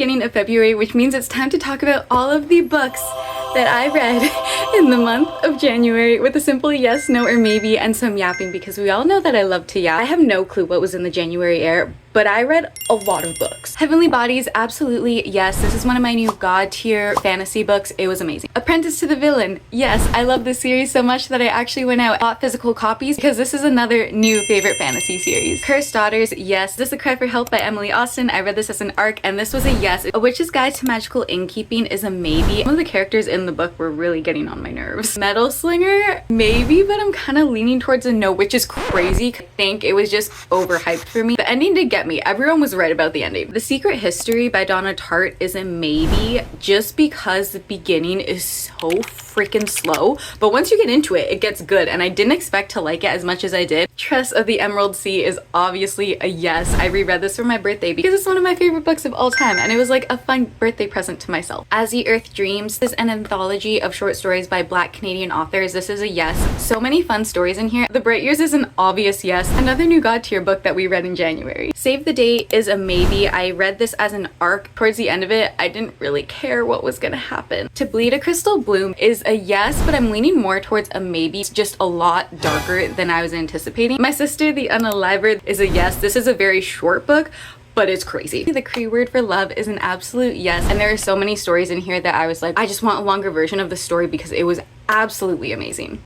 beginning of February, which means it's time to talk about all of the books that I read in the month of January with a simple yes, no, or maybe and some yapping, because we all know that I love to yap. I have no clue what was in the January air, but I read a lot of books. Heavenly Bodies, absolutely yes. This is one of my new god tier fantasy books. It was amazing. Apprentice to the Villain, yes. I love this series so much that I actually went out and bought physical copies because this is another new favorite fantasy series. Cursed Daughters, yes. This is A Cry for Help by Emily Austen. I read this as an ARC and this was a yes. A Witch's Guide to Magical Innkeeping is a maybe. Some of the characters in the book were really getting on my nerves. Metal Slinger, maybe, but I'm kind of leaning towards a no, which is crazy. I think it was just overhyped for me. The ending did get me. Everyone was right about the ending. The Secret History by Donna Tartt is a maybe just because the beginning is so freaking slow, but once you get into it, it gets good, and I didn't expect to like it as much as I did. Tress of the Emerald Sea is obviously a yes. I reread this for my birthday because it's one of my favorite books of all time, and it was like a fun birthday present to myself. As the Earth Dreams is an anthology of short stories by Black Canadian authors. This is a yes. So many fun stories in here. The Bright Years is an obvious yes. Another new god tier book that we read in January. Save the Date is a maybe. I read this as an ARC. Towards the end of it, I didn't really care what was gonna happen. To Bleed a Crystal Bloom is a yes, but I'm leaning more towards a maybe. It's just a lot darker than I was anticipating. My Sister the Unalivered is a yes. This is a very short book, but it's crazy. The Cree Word for Love is an absolute yes, and there are so many stories in here that I was like, I just want a longer version of the story because it was absolutely amazing.